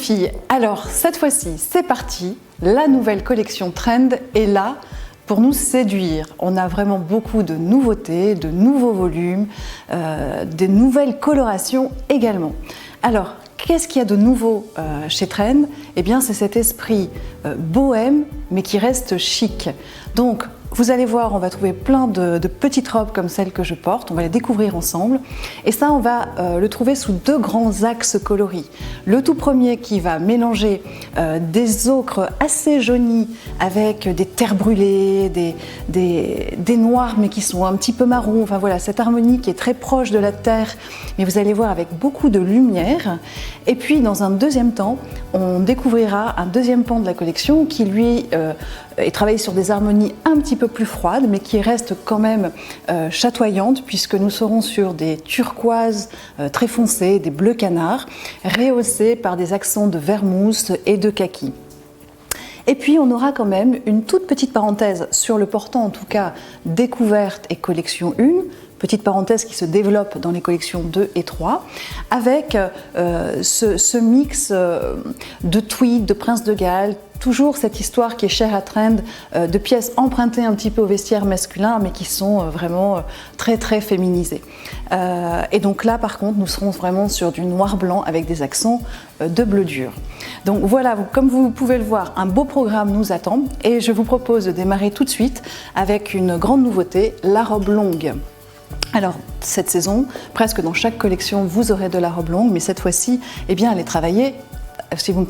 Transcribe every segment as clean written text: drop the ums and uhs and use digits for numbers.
filles, alors cette fois-ci c'est parti, la nouvelle collection Trend est là pour nous séduire. On a vraiment beaucoup de nouveautés, de nouveaux volumes, des nouvelles colorations également. Alors, qu'est-ce qu'il y a de nouveau chez Trend? Eh bien, c'est cet esprit bohème, mais qui reste chic. Donc, vous allez voir, on va trouver plein de petites robes comme celle que je porte, on va les découvrir ensemble. Et ça, on va le trouver sous deux grands axes coloris. Le tout premier qui va mélanger des ocres assez jaunis avec des terres brûlées, des noirs mais qui sont un petit peu marrons. Enfin voilà, cette harmonie qui est très proche de la terre, mais vous allez voir avec beaucoup de lumière. Et puis dans un deuxième temps, on découvrira un deuxième pan de la collection qui lui est travaillé sur des harmonies un petit peu plus froides, mais qui restent quand même chatoyantes, puisque nous serons sur des turquoises très foncées, des bleus canards, rehaussés par des accents de vermouth et de kaki. Et puis on aura quand même une toute petite parenthèse sur le portant, en tout cas découverte et collection 1, petite parenthèse qui se développe dans les collections 2 et 3, avec ce mix de tweed, de prince de Galles, toujours cette histoire qui est chère à Trend, de pièces empruntées un petit peu au vestiaire masculin, mais qui sont vraiment très très féminisées. Et donc là par contre, nous serons vraiment sur du noir-blanc avec des accents de bleu dur. Donc voilà, comme vous pouvez le voir, un beau programme nous attend, et je vous propose de démarrer tout de suite avec une grande nouveauté, la robe longue. Alors, cette saison, presque dans chaque collection, vous aurez de la robe longue, mais cette fois-ci, eh bien, elle est travaillée, si vous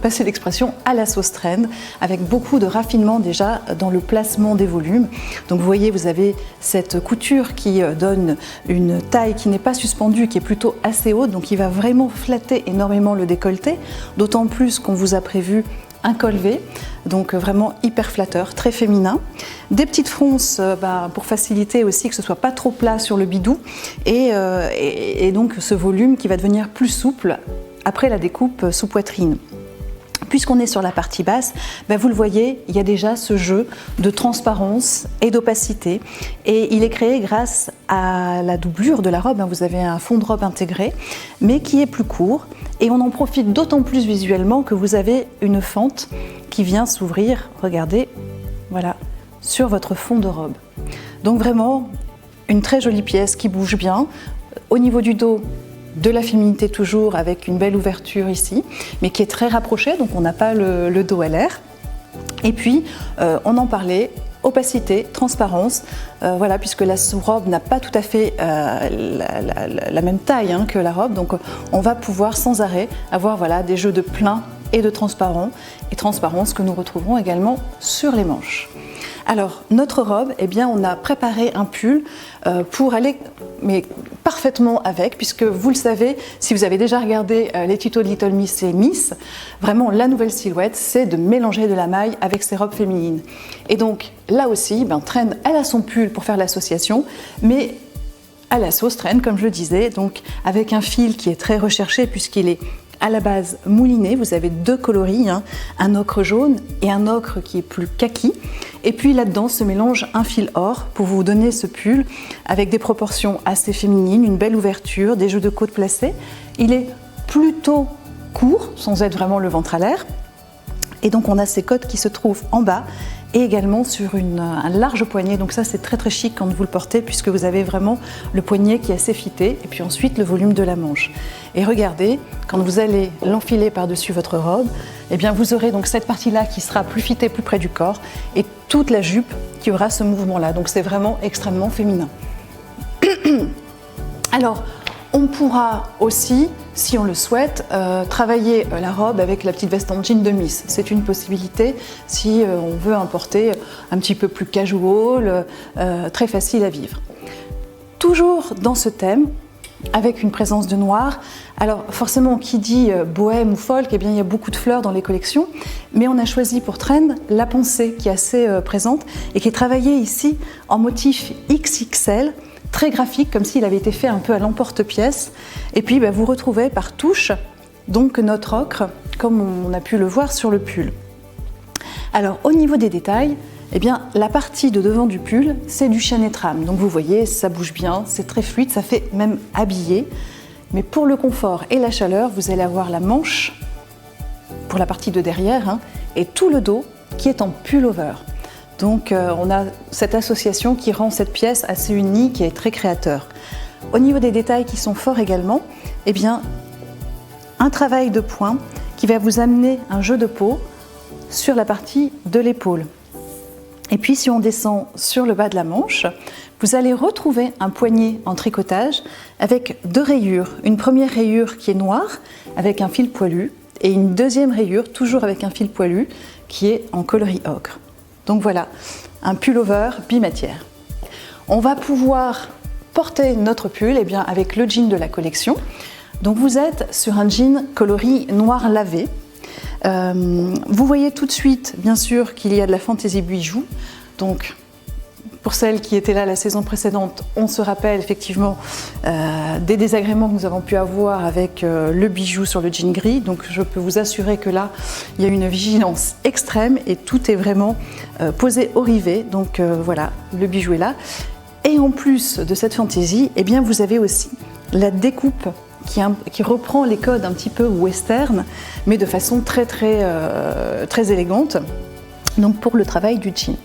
passez l'expression, à la sauce Trend, avec beaucoup de raffinement déjà dans le placement des volumes. Donc vous voyez, vous avez cette couture qui donne une taille qui n'est pas suspendue, qui est plutôt assez haute, donc qui va vraiment flatter énormément le décolleté, d'autant plus qu'on vous a prévu un col V, donc vraiment hyper flatteur, très féminin. Des petites fronces pour faciliter aussi que ce soit pas trop plat sur le bidou, et donc ce volume qui va devenir plus souple après la découpe sous poitrine. Puisqu'on est sur la partie basse, vous le voyez, il y a déjà ce jeu de transparence et d'opacité, et il est créé grâce à la doublure de la robe. Vous avez un fond de robe intégré, mais qui est plus court, et on en profite d'autant plus visuellement que vous avez une fente qui vient s'ouvrir, regardez, voilà, sur votre fond de robe. Donc vraiment, une très jolie pièce qui bouge bien. Au niveau du dos, de la féminité toujours, avec une belle ouverture ici, mais qui est très rapprochée, donc on n'a pas le dos à l'air. Et puis, on en parlait, opacité, transparence, voilà, puisque la robe n'a pas tout à fait la même taille que la robe, donc on va pouvoir sans arrêt avoir voilà, des jeux de plein et de transparent, et transparence que nous retrouverons également sur les manches. Alors, notre robe, eh bien, on a préparé un pull pour aller mais parfaitement avec, puisque vous le savez, si vous avez déjà regardé les tutos de Little Miss et Miss, vraiment la nouvelle silhouette, c'est de mélanger de la maille avec ses robes féminines. Et donc, là aussi, Trend, elle a son pull pour faire l'association, mais à la sauce Trend, comme je le disais, donc avec un fil qui est très recherché puisqu'il est à la base mouliné. Vous avez deux coloris, un ocre jaune et un ocre qui est plus kaki. Et puis là-dedans se mélange un fil or pour vous donner ce pull avec des proportions assez féminines, une belle ouverture, des jeux de côtes placés. Il est plutôt court, sans être vraiment le ventre à l'air. Et donc on a ces côtes qui se trouvent en bas et également sur un large poignet. Donc ça c'est très très chic quand vous le portez, puisque vous avez vraiment le poignet qui est assez fité et puis ensuite le volume de la manche. Et regardez, quand vous allez l'enfiler par-dessus votre robe, eh bien vous aurez donc cette partie-là qui sera plus fitée, plus près du corps, et toute la jupe qui aura ce mouvement-là. Donc c'est vraiment extrêmement féminin. Alors, on pourra aussi, si on le souhaite, travailler la robe avec la petite veste en jean de Miss. C'est une possibilité si on veut un porté un petit peu plus casual, très facile à vivre. Toujours dans ce thème, avec une présence de noir. Alors forcément, qui dit bohème ou folk, eh bien, il y a beaucoup de fleurs dans les collections, mais on a choisi pour Trend la pensée qui est assez présente et qui est travaillée ici en motif XXL, très graphique, comme s'il avait été fait un peu à l'emporte-pièce. Et puis vous retrouvez par touche donc notre ocre, comme on a pu le voir sur le pull. Alors au niveau des détails, eh bien, la partie de devant du pull, c'est du chêne et trame. Donc vous voyez, ça bouge bien, c'est très fluide, ça fait même habillé. Mais pour le confort et la chaleur, vous allez avoir la manche pour la partie de derrière, hein, et tout le dos qui est en pullover. Donc on a cette association qui rend cette pièce assez unique et très créateur. Au niveau des détails qui sont forts également, eh bien, un travail de point qui va vous amener un jeu de peau sur la partie de l'épaule. Et puis si on descend sur le bas de la manche, vous allez retrouver un poignet en tricotage avec 2 rayures. Une première rayure qui est noire avec un fil poilu et une deuxième rayure toujours avec un fil poilu qui est en coloris ocre. Donc voilà, un pullover bimatière. On va pouvoir porter notre pull avec le jean de la collection. Donc vous êtes sur un jean coloris noir lavé. Vous voyez tout de suite, bien sûr, qu'il y a de la fantaisie bijou. Donc, pour celles qui étaient là la saison précédente, on se rappelle effectivement des désagréments que nous avons pu avoir avec le bijou sur le jean gris. Donc, je peux vous assurer que là, il y a une vigilance extrême et tout est vraiment posé au rivet. Donc, voilà, le bijou est là. Et en plus de cette fantaisie, eh bien, vous avez aussi la découpe qui reprend les codes un petit peu western, mais de façon très élégante, donc pour le travail du jean.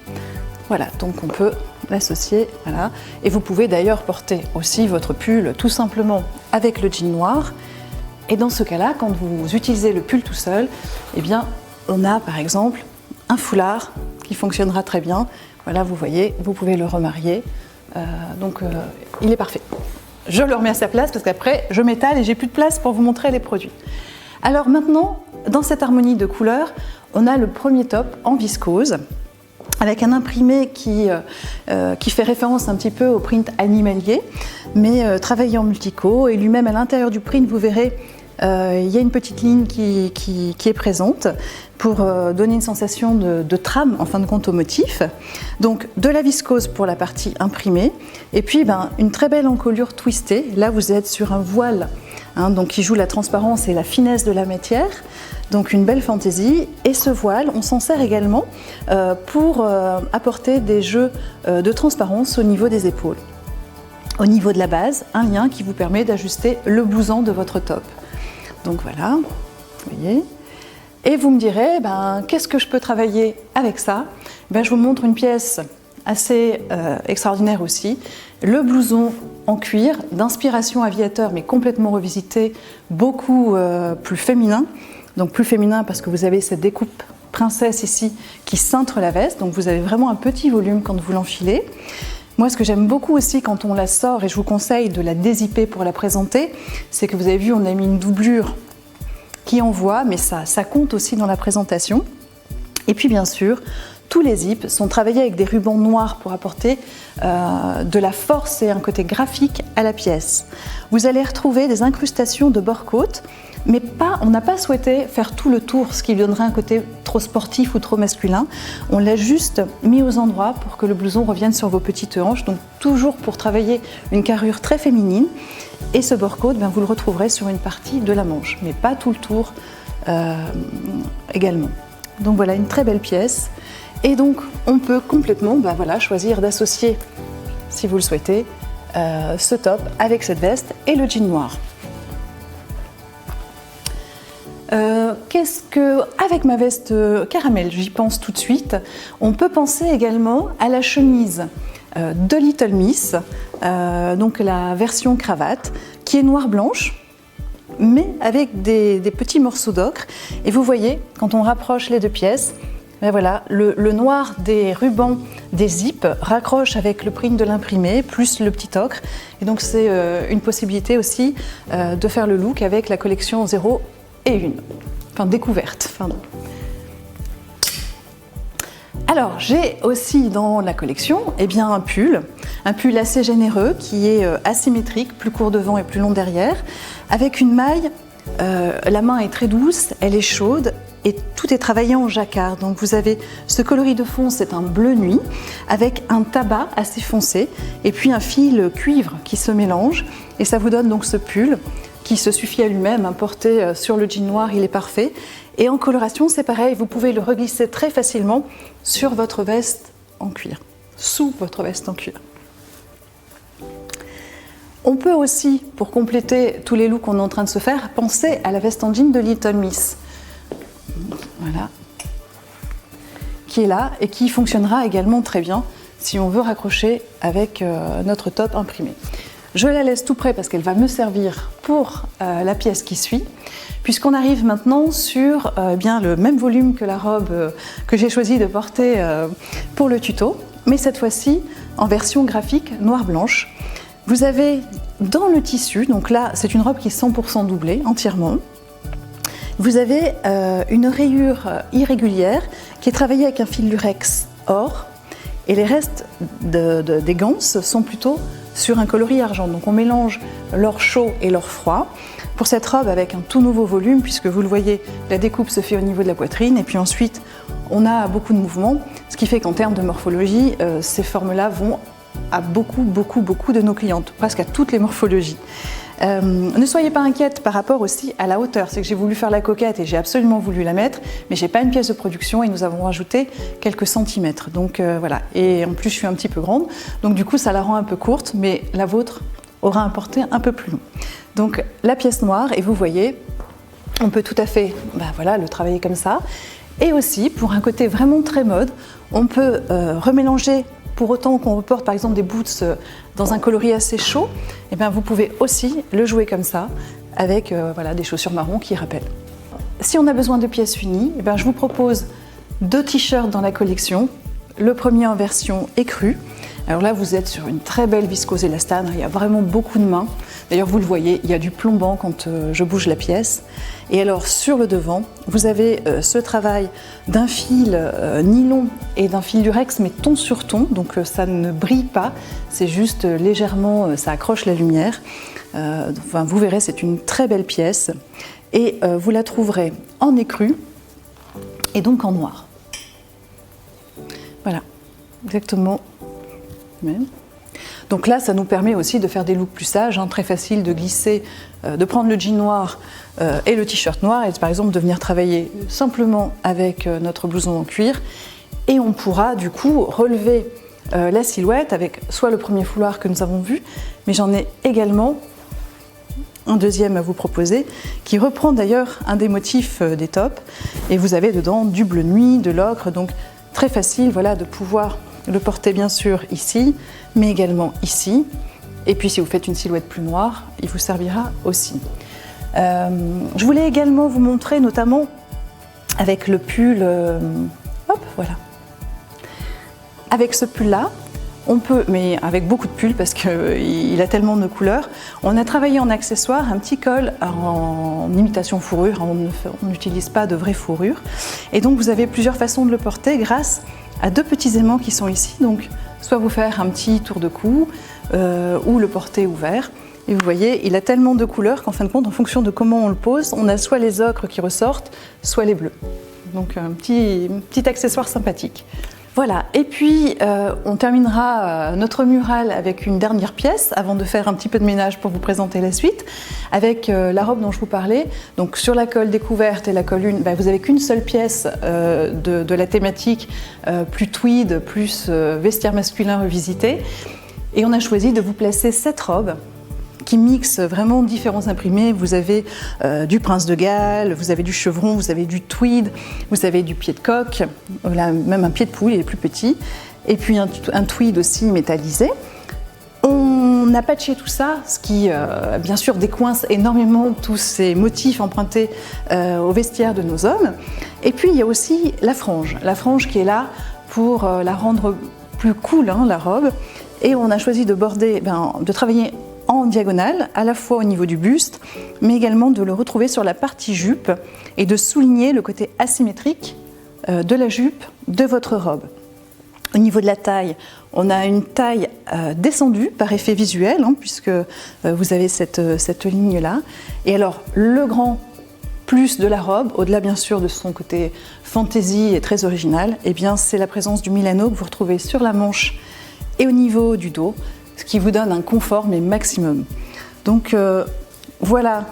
Voilà, donc on peut l'associer, voilà. Et vous pouvez d'ailleurs porter aussi votre pull tout simplement avec le jean noir. Et dans ce cas-là, quand vous utilisez le pull tout seul, eh bien, on a par exemple un foulard qui fonctionnera très bien. Voilà, vous voyez, vous pouvez le remarier. Il est parfait. Je le remets à sa place parce qu'après, je m'étale et j'ai plus de place pour vous montrer les produits. Alors maintenant, dans cette harmonie de couleurs, on a le premier top en viscose avec un imprimé qui fait référence un petit peu au print animalier, mais travaillé en multico. Et lui-même, à l'intérieur du print, vous verrez, il y a une petite ligne qui est présente pour donner une sensation de trame, en fin de compte, au motif. Donc, de la viscose pour la partie imprimée, et puis une très belle encolure twistée. Là, vous êtes sur un voile, hein, donc qui joue la transparence et la finesse de la matière. Donc, une belle fantaisie. Et ce voile, on s'en sert également pour apporter des jeux de transparence au niveau des épaules. Au niveau de la base, un lien qui vous permet d'ajuster le blouson de votre top. Donc voilà, vous voyez. Et vous me direz, qu'est-ce que je peux travailler avec ça ? Je vous montre une pièce assez extraordinaire aussi. Le blouson en cuir d'inspiration aviateur, mais complètement revisité, beaucoup plus féminin. Donc plus féminin parce que vous avez cette découpe princesse ici qui cintre la veste. Donc vous avez vraiment un petit volume quand vous l'enfilez. Moi, ce que j'aime beaucoup aussi quand on la sort, et je vous conseille de la dézipper pour la présenter, c'est que vous avez vu, on a mis une doublure qui envoie, mais ça compte aussi dans la présentation. Et puis bien sûr, tous les zips sont travaillés avec des rubans noirs pour apporter de la force et un côté graphique à la pièce. Vous allez retrouver des incrustations de bord-côte, mais on n'a pas souhaité faire tout le tour, ce qui donnerait un côté trop sportif ou trop masculin. On l'a juste mis aux endroits pour que le blouson revienne sur vos petites hanches, donc toujours pour travailler une carrure très féminine. Et ce bord-côte, vous le retrouverez sur une partie de la manche, mais pas tout le tour également. Donc voilà, une très belle pièce. Et donc, on peut complètement choisir d'associer, si vous le souhaitez, ce top avec cette veste et le jean noir. Avec ma veste caramel, j'y pense tout de suite. On peut penser également à la chemise de Little Miss, donc la version cravate, qui est noire-blanche, mais avec des petits morceaux d'ocre. Et vous voyez, quand on rapproche les deux pièces, le noir des rubans des zips raccroche avec le print de l'imprimé, plus le petit ocre. Et donc c'est une possibilité aussi de faire le look avec la collection 0 et 1. Enfin, découverte. Alors, j'ai aussi dans la collection un pull assez généreux qui est asymétrique, plus court devant et plus long derrière, avec une maille, la main est très douce, elle est chaude et tout est travaillé en jacquard. Donc vous avez ce coloris de fond, c'est un bleu nuit, avec un tabac assez foncé et puis un fil cuivre qui se mélange et ça vous donne donc ce pull qui se suffit à lui-même, porté sur le jean noir, il est parfait. Et en coloration, c'est pareil, vous pouvez le reglisser très facilement sur votre veste en cuir, sous votre veste en cuir. On peut aussi, pour compléter tous les looks qu'on est en train de se faire, penser à la veste en jean de Little Miss. voilà, qui est là et qui fonctionnera également très bien si on veut raccrocher avec notre top imprimé. Je la laisse tout près parce qu'elle va me servir pour la pièce qui suit, puisqu'on arrive maintenant sur bien le même volume que la robe que j'ai choisi de porter pour le tuto, mais cette fois-ci en version graphique noir-blanche. Vous avez dans le tissu, donc là c'est une robe qui est 100% doublée entièrement, vous avez une rayure irrégulière qui est travaillée avec un fil lurex or, et les restes des ganses sont plutôt sur un coloris argent. Donc on mélange l'or chaud et l'or froid pour cette robe avec un tout nouveau volume, puisque vous le voyez, la découpe se fait au niveau de la poitrine et puis ensuite on a beaucoup de mouvements, ce qui fait qu'en termes de morphologie, ces formes-là vont à beaucoup de nos clientes, presque à toutes les morphologies. Ne soyez pas inquiète par rapport aussi à la hauteur, c'est que j'ai voulu faire la coquette et j'ai absolument voulu la mettre, mais j'ai pas une pièce de production et nous avons rajouté quelques centimètres, donc voilà, et en plus je suis un petit peu grande, donc du coup ça la rend un peu courte, mais la vôtre aura un porté un peu plus long. Donc la pièce noire, et vous voyez, on peut tout à fait voilà, le travailler comme ça, et aussi pour un côté vraiment très mode, on peut remélanger. Pour autant qu'on reporte par exemple des boots dans un coloris assez chaud, et bien vous pouvez aussi le jouer comme ça, avec voilà, des chaussures marron qui rappellent. Si on a besoin de pièces unies, et bien je vous propose 2 t-shirts dans la collection. Le premier en version écrue. Alors là, vous êtes sur une très belle viscose élastane, il y a vraiment beaucoup de mains. D'ailleurs, vous le voyez, il y a du plombant quand je bouge la pièce. Et alors, sur le devant, vous avez ce travail d'un fil nylon et d'un fil lurex, mais ton sur ton, donc ça ne brille pas, c'est juste légèrement, ça accroche la lumière. Enfin, vous verrez, c'est une très belle pièce. Et vous la trouverez en écrue et donc en noir. Voilà, exactement. Même. Donc là, ça nous permet aussi de faire des looks plus sages, très facile de glisser, de prendre le jean noir et le t-shirt noir et par exemple de venir travailler simplement avec notre blouson en cuir, et on pourra du coup relever la silhouette avec soit le premier foulard que nous avons vu, mais j'en ai également un deuxième à vous proposer qui reprend d'ailleurs un des motifs des tops, et vous avez dedans du bleu nuit, de l'ocre, donc très facile voilà, de pouvoir le porter bien sûr ici, mais également ici. Et puis si vous faites une silhouette plus noire, il vous servira aussi. Je voulais également vous montrer notamment avec le pull, hop, voilà. Avec ce pull-là, on peut, mais avec beaucoup de pulls parce qu'il a tellement de couleurs, on a travaillé en accessoire un petit col en imitation fourrure, on n'utilise pas de vraie fourrure. Et donc vous avez plusieurs façons de le porter grâce à 2 petits aimants qui sont ici, donc soit vous faire un petit tour de cou ou le porter ouvert. Et vous voyez, il a tellement de couleurs qu'en fin de compte, en fonction de comment on le pose, on a soit les ocres qui ressortent, soit les bleus. Donc un petit accessoire sympathique. Voilà, et puis on terminera notre mural avec une dernière pièce avant de faire un petit peu de ménage pour vous présenter la suite, avec la robe dont je vous parlais. Donc sur la colle découverte et la colle une, vous n'avez qu'une seule pièce de la thématique plus tweed, plus vestiaire masculin revisité. Et on a choisi de vous placer cette robe qui mixe vraiment différents imprimés. Vous avez du Prince de Galles, vous avez du chevron, vous avez du tweed, vous avez du pied de coq, là, même un pied de poule, il est plus petit, et puis un tweed aussi métallisé. On a patché tout ça, ce qui bien sûr décoince énormément tous ces motifs empruntés au vestiaire de nos hommes. Et puis il y a aussi la frange qui est là pour la rendre plus cool, la robe. Et on a choisi de border, de travailler en diagonale, à la fois au niveau du buste, mais également de le retrouver sur la partie jupe et de souligner le côté asymétrique de la jupe de votre robe. Au niveau de la taille, on a une taille descendue par effet visuel, puisque vous avez cette ligne-là. Et alors, le grand plus de la robe, au-delà bien sûr de son côté fantaisie et très original, c'est la présence du Milano que vous retrouvez sur la manche et au niveau du dos, ce qui vous donne un confort mais maximum. Donc voilà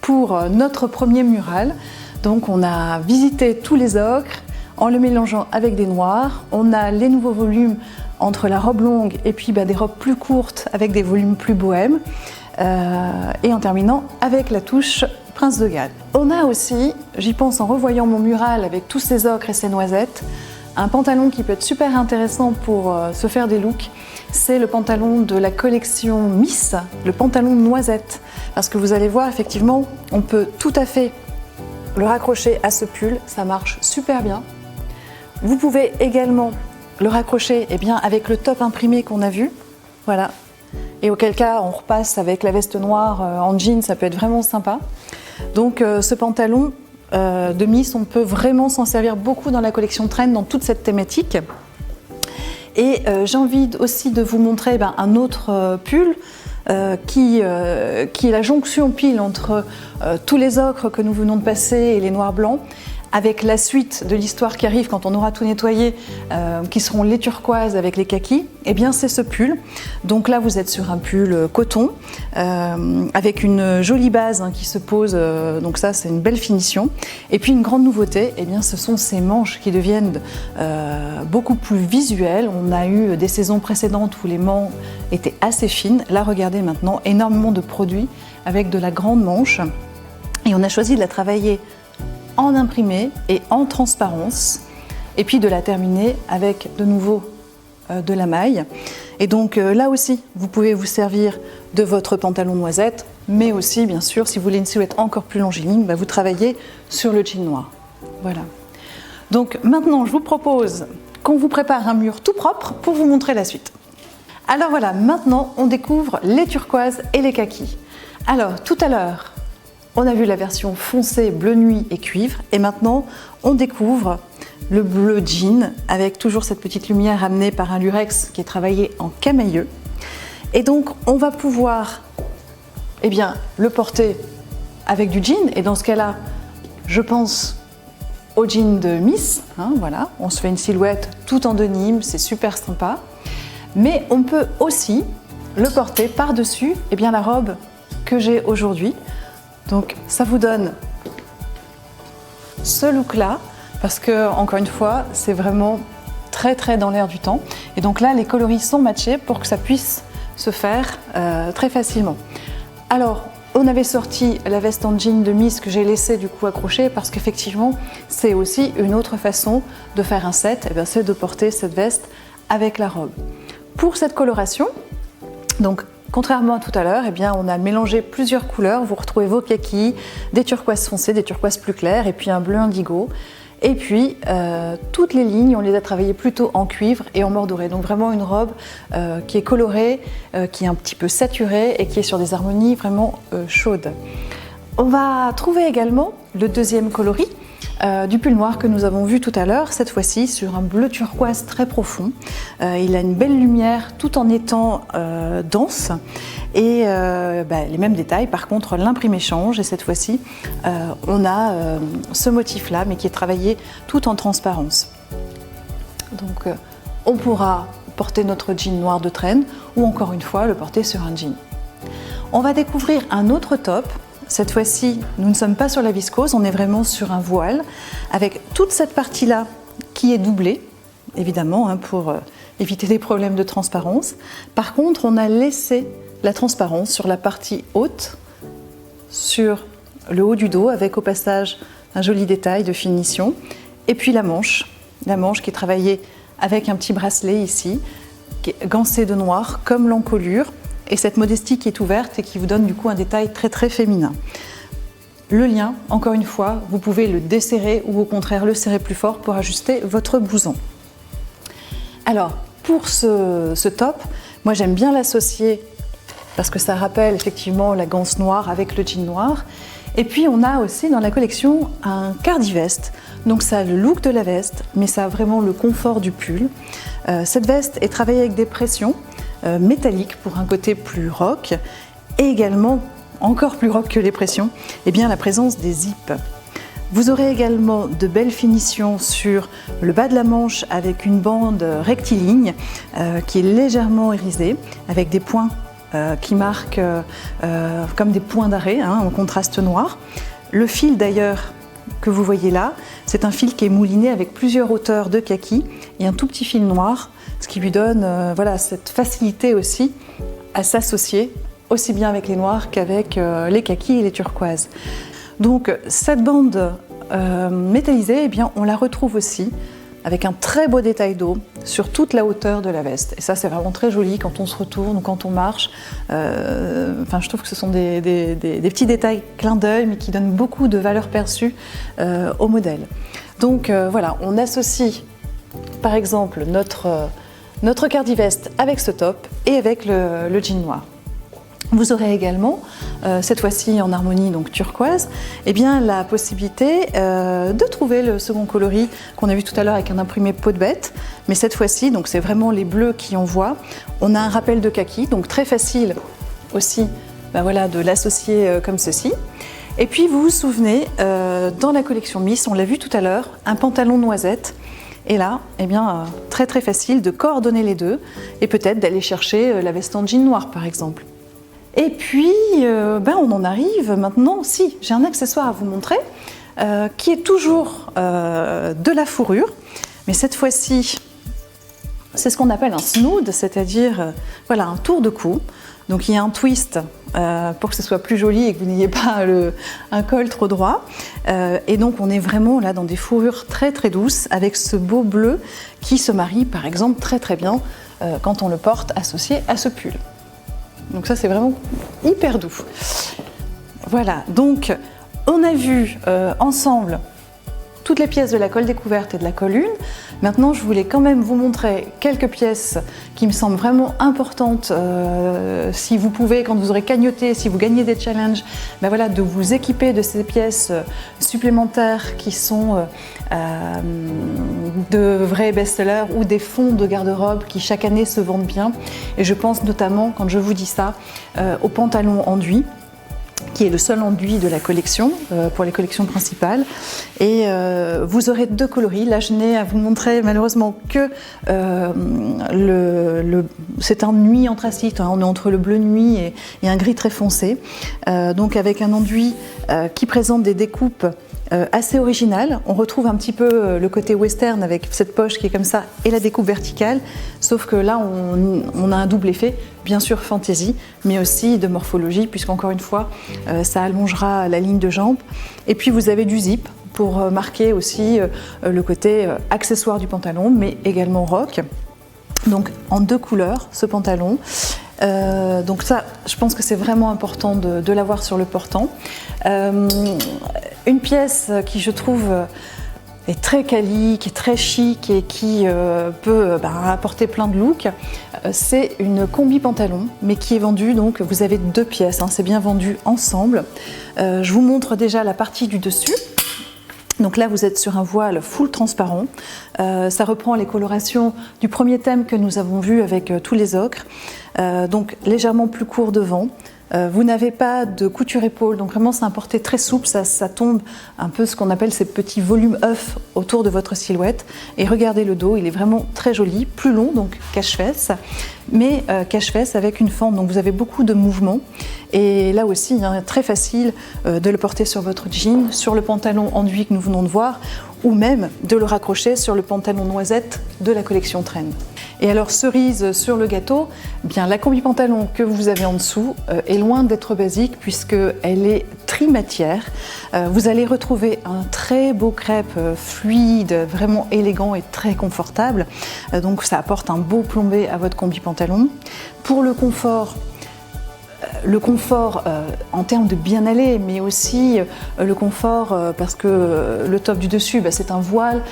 pour notre premier mural. Donc on a visité tous les ocres en le mélangeant avec des noirs. On a les nouveaux volumes entre la robe longue et puis des robes plus courtes avec des volumes plus bohèmes. Et en terminant avec la touche Prince de Galles. On a aussi, j'y pense en revoyant mon mural avec tous ces ocres et ces noisettes, un pantalon qui peut être super intéressant pour se faire des looks. C'est le pantalon de la collection Miss, le pantalon noisette. Parce que vous allez voir, effectivement, on peut tout à fait le raccrocher à ce pull, ça marche super bien. Vous pouvez également le raccrocher avec le top imprimé qu'on a vu, voilà. Et auquel cas, on repasse avec la veste noire en jean, ça peut être vraiment sympa. Donc ce pantalon de Miss, on peut vraiment s'en servir beaucoup dans la collection Trend, dans toute cette thématique. Et j'ai envie aussi de vous montrer un autre pull qui est la jonction pile entre tous les ocres que nous venons de passer et les noirs blancs, avec la suite de l'histoire qui arrive quand on aura tout nettoyé, qui seront les turquoises avec les kakis. Et bien c'est ce pull. Donc là vous êtes sur un pull coton avec une jolie base qui se pose, donc ça c'est une belle finition. Et puis une grande nouveauté, et bien ce sont ces manches qui deviennent beaucoup plus visuelles. On a eu des saisons précédentes où les manches étaient assez fines. Là regardez maintenant, énormément de produits avec de la grande manche. Et on a choisi de la travailler en imprimé et en transparence, et puis de la terminer avec de nouveau de la maille. Et donc là aussi, vous pouvez vous servir de votre pantalon noisette, mais aussi, bien sûr, si vous voulez une silhouette encore plus longiligne, vous travaillez sur le jean noir. Voilà. Donc maintenant, je vous propose qu'on vous prépare un mur tout propre pour vous montrer la suite. Alors voilà, maintenant, on découvre les turquoises et les kakis. Alors, tout à l'heure, on a vu la version foncée, bleu nuit et cuivre, et maintenant on découvre le bleu jean avec toujours cette petite lumière amenée par un lurex qui est travaillé en camailleux. Et donc on va pouvoir le porter avec du jean, et dans ce cas-là, je pense au jean de Miss, voilà, on se fait une silhouette tout en denim, c'est super sympa. Mais on peut aussi le porter par-dessus la robe que j'ai aujourd'hui. Donc ça vous donne ce look-là, parce que, encore une fois, c'est vraiment très très dans l'air du temps. Et donc là, les coloris sont matchés pour que ça puisse se faire très facilement. Alors, on avait sorti la veste en jean de Miss que j'ai laissée du coup accrochée, parce qu'effectivement, c'est aussi une autre façon de faire un set, c'est de porter cette veste avec la robe. Pour cette coloration, donc, contrairement à tout à l'heure, on a mélangé plusieurs couleurs. Vous retrouvez vos kakis, des turquoises foncées, des turquoises plus claires, et puis un bleu indigo. Et puis, toutes les lignes, on les a travaillées plutôt en cuivre et en mordoré. Donc vraiment une robe qui est colorée, qui est un petit peu saturée et qui est sur des harmonies vraiment chaudes. On va trouver également le deuxième coloris du pull noir que nous avons vu tout à l'heure, cette fois-ci sur un bleu turquoise très profond. Il a une belle lumière tout en étant dense, et les mêmes détails. Par contre, l'imprimé change, et cette fois-ci on a ce motif-là, mais qui est travaillé tout en transparence. Donc on pourra porter notre jean noir de Trend, ou encore une fois le porter sur un jean. On va découvrir un autre top. Cette fois-ci, nous ne sommes pas sur la viscose, on est vraiment sur un voile, avec toute cette partie-là qui est doublée, évidemment, pour éviter des problèmes de transparence. Par contre, on a laissé la transparence sur la partie haute, sur le haut du dos, avec au passage un joli détail de finition. Et puis la manche qui est travaillée avec un petit bracelet ici, qui est gancé de noir, comme l'encolure. Et cette modestie qui est ouverte et qui vous donne du coup un détail très très féminin. Le lien, encore une fois, vous pouvez le desserrer ou au contraire le serrer plus fort pour ajuster votre blouson. Alors, pour ce top, moi j'aime bien l'associer parce que ça rappelle effectivement la ganse noire avec le jean noir. Et puis on a aussi dans la collection un cardi-veste. Donc ça a le look de la veste, mais ça a vraiment le confort du pull. Cette veste est travaillée avec des pressions métalliques pour un côté plus rock, et également, encore plus rock que les pressions, la présence des zips. Vous aurez également de belles finitions sur le bas de la manche avec une bande rectiligne qui est légèrement irisée, avec des points qui marquent comme des points d'arrêt en contraste noir. Le fil d'ailleurs que vous voyez là, c'est un fil qui est mouliné avec plusieurs hauteurs de kaki et un tout petit fil noir, ce qui lui donne cette facilité aussi à s'associer aussi bien avec les noirs qu'avec les kakis et les turquoises. Donc cette bande métallisée, eh bien, on la retrouve aussi avec un très beau détail d'eau sur toute la hauteur de la veste. Et ça, c'est vraiment très joli quand on se retourne ou quand on marche. Je trouve que ce sont des petits détails clins d'œil, mais qui donnent beaucoup de valeur perçue au modèle. Donc voilà, on associe par exemple notre cardiveste avec ce top et avec le jean noir. Vous aurez également, cette fois-ci en harmonie donc turquoise, eh bien, la possibilité de trouver le second coloris qu'on a vu tout à l'heure avec un imprimé peau de bête. Mais cette fois-ci, donc c'est vraiment les bleus qui envoient. On a un rappel de kaki, donc très facile aussi de l'associer comme ceci. Et puis vous vous souvenez, dans la collection Miss, on l'a vu tout à l'heure, un pantalon noisette. Et là, eh bien, très très facile de coordonner les deux et peut-être d'aller chercher la veste en jean noir par exemple. Et puis, on en arrive maintenant, si, j'ai un accessoire à vous montrer qui est toujours de la fourrure, mais cette fois-ci, c'est ce qu'on appelle un snood, c'est-à-dire un tour de cou. Donc il y a un twist pour que ce soit plus joli et que vous n'ayez pas un col trop droit. Et donc on est vraiment là dans des fourrures très très douces avec ce beau bleu qui se marie par exemple très très bien quand on le porte associé à ce pull. Donc ça c'est vraiment hyper doux. Voilà, donc on a vu ensemble toutes les pièces de la colle découverte et de la colle une. Maintenant, je voulais quand même vous montrer quelques pièces qui me semblent vraiment importantes. Si vous pouvez, quand vous aurez cagnoté, si vous gagnez des challenges, de vous équiper de ces pièces supplémentaires qui sont de vrais best-sellers ou des fonds de garde-robe qui chaque année se vendent bien. Et je pense notamment, quand je vous dis ça, au pantalon enduit, qui est le seul enduit de la collection pour les collections principales. Et vous aurez deux coloris. Là, je n'ai à vous montrer malheureusement que c'est un nuit anthracite. On est entre le bleu nuit et un gris très foncé. Donc avec un enduit qui présente des découpes assez originales. On retrouve un petit peu le côté western avec cette poche qui est comme ça et la découpe verticale. Sauf que là, on a un double effet. Bien sûr fantaisie, mais aussi de morphologie, puisqu'encore une fois, ça allongera la ligne de jambe. Et puis vous avez du zip pour marquer aussi le côté accessoire du pantalon, mais également rock. Donc en deux couleurs, ce pantalon. Donc ça, je pense que c'est vraiment important de l'avoir sur le portant. Une pièce qui, je trouve, est très quali, qui est très chic et qui peut apporter plein de looks, c'est une combi pantalon, mais qui est vendue, donc vous avez deux pièces, c'est bien vendu ensemble. Je vous montre déjà la partie du dessus. Donc là, vous êtes sur un voile full transparent. Ça reprend les colorations du premier thème que nous avons vu avec tous les ocres. Donc légèrement plus court devant. Vous n'avez pas de couture épaule, donc vraiment c'est un porté très souple, ça tombe un peu ce qu'on appelle ces petits volumes œufs autour de votre silhouette. Et regardez le dos, il est vraiment très joli, plus long, donc cache-fesse, mais cache-fesse avec une fente, donc vous avez beaucoup de mouvements. Et là aussi, très facile de le porter sur votre jean, sur le pantalon enduit que nous venons de voir, ou même de le raccrocher sur le pantalon noisette de la collection Trend. Et alors, cerise sur le gâteau, bien la combi pantalon que vous avez en dessous est loin d'être basique puisqu'elle est trimatière. Vous allez retrouver un très beau crêpe fluide, vraiment élégant et très confortable. Donc ça apporte un beau plombé à votre combi pantalon. Pour le confort en termes de bien aller, mais aussi le confort parce que le top du dessus, c'est un voile,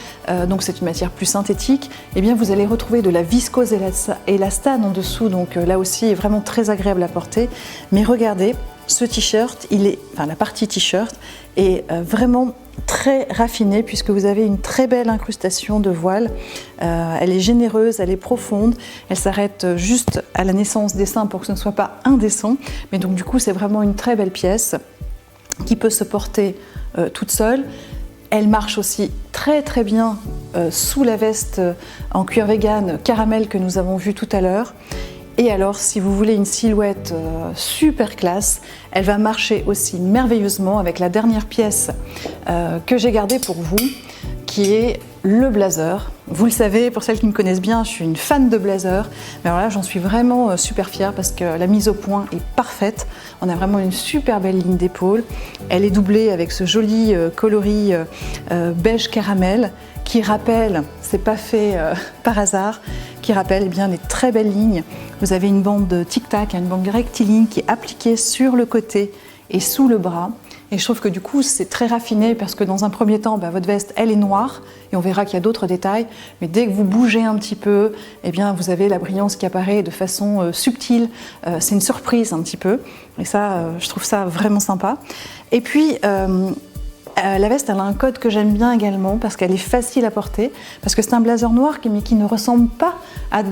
donc c'est une matière plus synthétique. Et bien vous allez retrouver de la viscose élastane en dessous, donc là aussi vraiment très agréable à porter. Mais regardez, ce t-shirt, la partie t-shirt est vraiment très raffinée puisque vous avez une très belle incrustation de voile. Elle est généreuse, elle est profonde, elle s'arrête juste à la naissance des seins pour que ce ne soit pas indécent. Mais donc du coup c'est vraiment une très belle pièce qui peut se porter toute seule. Elle marche aussi très très bien sous la veste en cuir vegan caramel que nous avons vu tout à l'heure. Et alors, si vous voulez une silhouette super classe, elle va marcher aussi merveilleusement avec la dernière pièce que j'ai gardée pour vous, qui est le blazer. Vous le savez, pour celles qui me connaissent bien, je suis une fan de blazer. Mais alors là, j'en suis vraiment super fière parce que la mise au point est parfaite. On a vraiment une super belle ligne d'épaule. Elle est doublée avec ce joli coloris beige caramel qui rappelle, c'est pas fait par hasard, qui rappelle eh bien, les très belles lignes. Vous avez une bande tic-tac, une bande rectiligne qui est appliquée sur le côté et sous le bras. Et je trouve que du coup c'est très raffiné parce que dans un premier temps votre veste elle est noire et on verra qu'il y a d'autres détails, mais dès que vous bougez un petit peu, eh bien vous avez la brillance qui apparaît de façon subtile, c'est une surprise un petit peu et ça je trouve ça vraiment sympa. Et puis la veste elle a un code que j'aime bien également parce qu'elle est facile à porter, parce que c'est un blazer noir mais qui ne ressemble pas à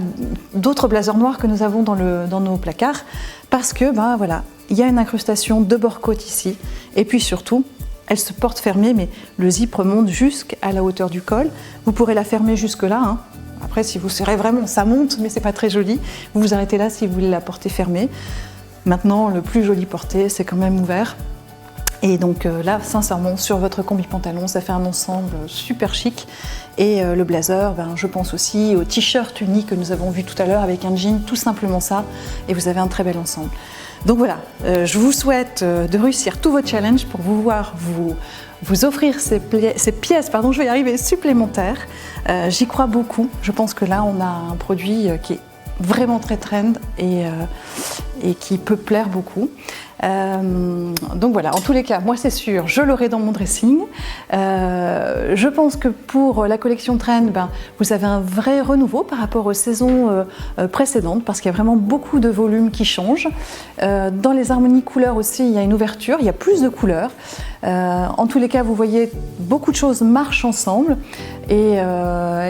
d'autres blazers noirs que nous avons dans nos placards, parce que voilà, il y a une incrustation de bord-côte ici, et puis surtout, elle se porte fermée, mais le zip remonte jusqu'à la hauteur du col. Vous pourrez la fermer jusque-là. Après, si vous serrez vraiment, ça monte, mais c'est pas très joli. Vous vous arrêtez là si vous voulez la porter fermée. Maintenant, le plus joli porté, c'est quand même ouvert. Et donc là, sincèrement, sur votre combi-pantalon, ça fait un ensemble super chic. Et le blazer, je pense aussi au t-shirt uni que nous avons vu tout à l'heure avec un jean, tout simplement ça. Et vous avez un très bel ensemble. Donc voilà, je vous souhaite de réussir tous vos challenges pour pouvoir vous offrir ces pièces, je vais y arriver, supplémentaires. J'y crois beaucoup. Je pense que là, on a un produit qui est vraiment très trend et qui peut plaire beaucoup. Donc voilà, en tous les cas, moi c'est sûr, je l'aurai dans mon dressing. Je pense que pour la collection Trend, vous avez un vrai renouveau par rapport aux saisons précédentes parce qu'il y a vraiment beaucoup de volumes qui changent. Dans les harmonies couleurs aussi, il y a une ouverture, il y a plus de couleurs. En tous les cas, vous voyez, beaucoup de choses marchent ensemble. Et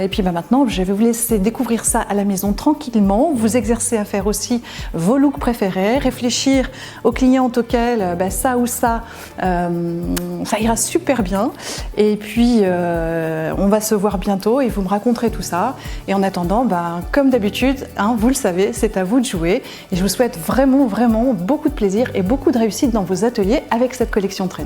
puis maintenant, je vais vous laisser découvrir ça à la maison tranquillement, vous exercer à faire aussi vos looks préférés, réfléchir aux clientes auxquelles ça ou ça ira super bien. Et puis, on va se voir bientôt et vous me raconterez tout ça. Et en attendant, comme d'habitude, vous le savez, c'est à vous de jouer. Et je vous souhaite vraiment, vraiment beaucoup de plaisir et beaucoup de réussite dans vos ateliers avec cette collection Trend.